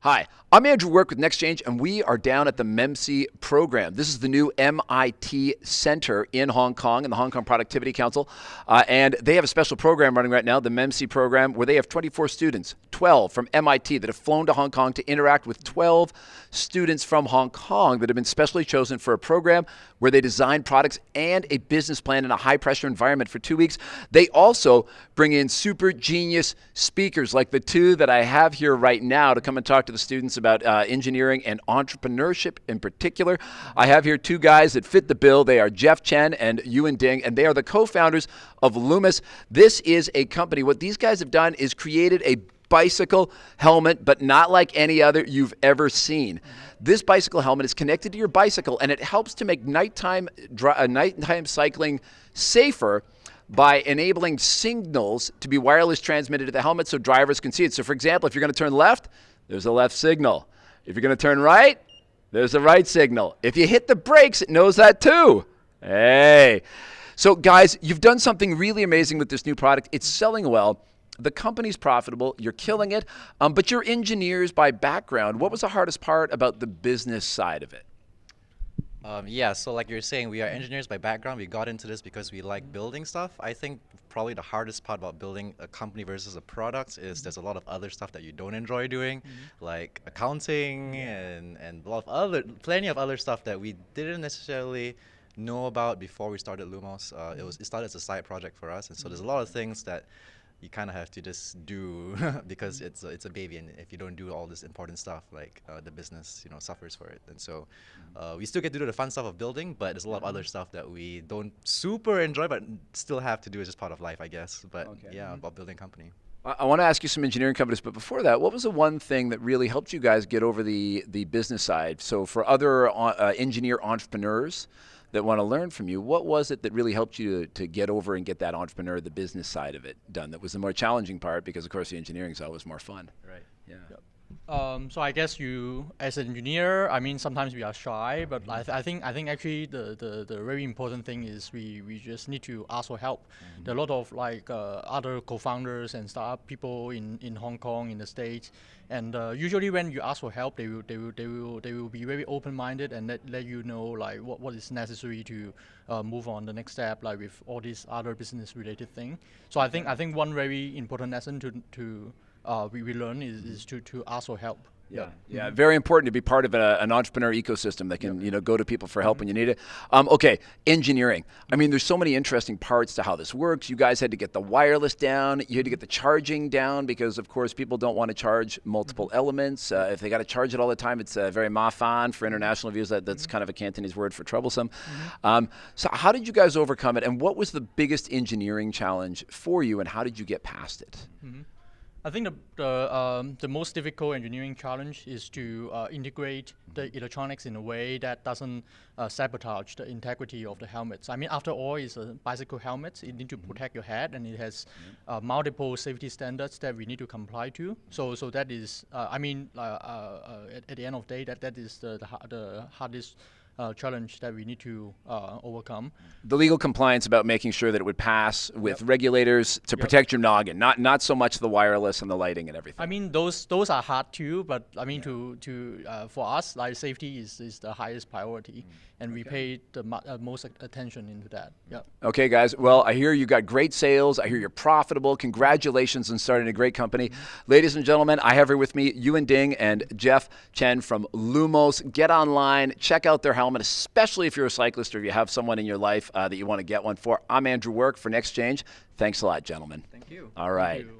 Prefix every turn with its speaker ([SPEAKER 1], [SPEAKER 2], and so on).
[SPEAKER 1] Hi, I'm Andrew Work with NextChange, and we are down at the MEMSI program. This is the new MIT Center in Hong Kong, in the Hong Kong Productivity Council. And they have a special program running right now, the MEMSI program, where they have 24 students, 12 from MIT that have flown to Hong Kong to interact with 12 students from Hong Kong that have been specially chosen for a program where they design products and a business plan in a high-pressure environment for 2 weeks. They also bring in super genius speakers like the two that I have here right now to come and talk to the students about engineering and entrepreneurship in particular. I have here two guys that fit the bill. They are Chen and Eu-Wen, and they are the co-founders of Lumos. This is a company. What these guys have done is created a bicycle helmet, but not like any other you've ever seen. This bicycle helmet is connected to your bicycle, and it helps to make nighttime cycling safer by enabling signals to be wireless transmitted to the helmet so drivers can see it. So for example, if you're going to turn left, there's a left signal. If you're going to turn right, there's a right signal. If you hit the brakes, it knows that too. Hey. So guys, you've done something really amazing with this new product. It's selling well. The company's profitable. You're killing it. But you're engineers by background. What was the hardest part about the business side of it?
[SPEAKER 2] Yeah, so like you're saying, we are engineers by background. We got into this because we like building stuff. I think probably the hardest part about building a company versus a product is there's a lot of other stuff that you don't enjoy doing, like accounting and plenty of other stuff that we didn't necessarily know about before we started Lumos. It started as a side project for us, and so there's a lot of things that you kind of have to just do because it's a baby, and if you don't do all this important stuff, like the business, suffers for it. And so we still get to do the fun stuff of building, but there's a lot of other stuff that we don't super enjoy, but still have to do as just part of life, I guess. But yeah, about building a company.
[SPEAKER 1] I want to ask you some engineering companies, but before that, what was the one thing that really helped you guys get over the business side? So for other engineer entrepreneurs that want to learn from you, what was it that really helped you to get over and get that entrepreneur, the business side of it done? That was the more challenging part because, of course, the engineering side was more fun.
[SPEAKER 2] Right.
[SPEAKER 1] Yeah.
[SPEAKER 3] Yep. So I guess you, as an engineer, I mean, sometimes we are shy, but I think actually the very important thing is we just need to ask for help. There are a lot of other co-founders and startup people in Hong Kong, in the States, and usually when you ask for help, they will be very open-minded and let you know what is necessary to move on the next step, like with all these other business-related things. So I think one very important lesson we learn is to ask for help.
[SPEAKER 1] Yeah, very important to be part of an entrepreneur ecosystem that can go to people for help when you need it. Okay, engineering. I mean, there's so many interesting parts to how this works. You guys had to get the wireless down. You had to get the charging down because, of course, people don't want to charge multiple elements. If they got to charge it all the time, it's very mafan for international views. That's kind of a Cantonese word for troublesome. So how did you guys overcome it, and what was the biggest engineering challenge for you, and how did you get past it?
[SPEAKER 3] I think the most difficult engineering challenge is to integrate the electronics in a way that doesn't sabotage the integrity of the helmets. I mean, after all, it's a bicycle helmet. It needs to protect your head, and it has multiple safety standards that we need to comply to. So that is, at the end of the day, that is the hardest challenge that we need to overcome.
[SPEAKER 1] The legal compliance about making sure that it would pass with regulators to protect your noggin, not so much the wireless and the lighting and everything.
[SPEAKER 3] I mean, those are hard too, but I mean, for us, safety is the highest priority, and we pay the most attention into that. Yeah.
[SPEAKER 1] Okay, guys. Well, I hear you got great sales. I hear you're profitable. Congratulations on starting a great company. Ladies and gentlemen, I have here with me Eu-Wen and Chen from Lumos. Get online, check out their helmet, especially if you're a cyclist or if you have someone in your life that you want to get one for. I'm Andrew Work for NextChange. Thanks a lot, gentlemen.
[SPEAKER 2] Thank you.
[SPEAKER 1] All right.
[SPEAKER 3] Thank you.